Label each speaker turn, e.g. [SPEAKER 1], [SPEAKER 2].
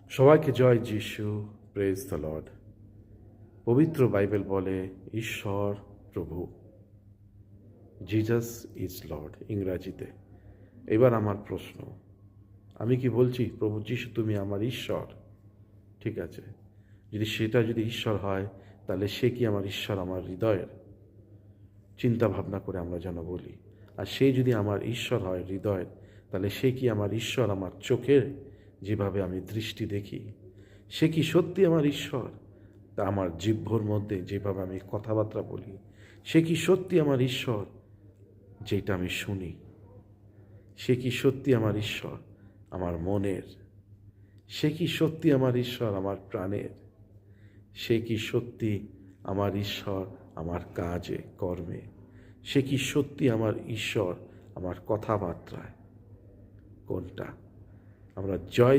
[SPEAKER 1] সবাইকে জয় যিশু, praise the Lord. পবিত্র বাইবেল বলে ঈশ্বর প্রভু, জিজাস ইজ লর্ড ইংরাজিতে। এবার আমার প্রশ্ন, আমি কি বলছি প্রভু যিশু তুমি আমার ঈশ্বর? ঠিক আছে, যদি ঈশ্বর হয়, তাহলে সে কি আমার ঈশ্বর আমার হৃদয়ের? চিন্তা ভাবনা করে আমরা যেন বলি। আর সে যদি আমার ঈশ্বর হয় হৃদয়ের, তাহলে সে কি আমার ঈশ্বর আমার চোখের, যেভাবে আমি দৃষ্টি দেখি? সে কি সত্যি আমার ঈশ্বর? তা আমার জিহ্বর মধ্যে যেভাবে আমি কথাবার্তা বলি, সে কি সত্যি আমার ঈশ্বর যেটা আমি শুনি? সে কি সত্যি আমার ঈশ্বর আমার মনের? সে কি সত্যি আমার ঈশ্বর আমার প্রাণের? সে কি সত্যি আমার ঈশ্বর আমার কাজে কর্মে? সে কি সত্যি আমার ঈশ্বর আমার কথাবার্তায়? কোনটা? আমরা জয়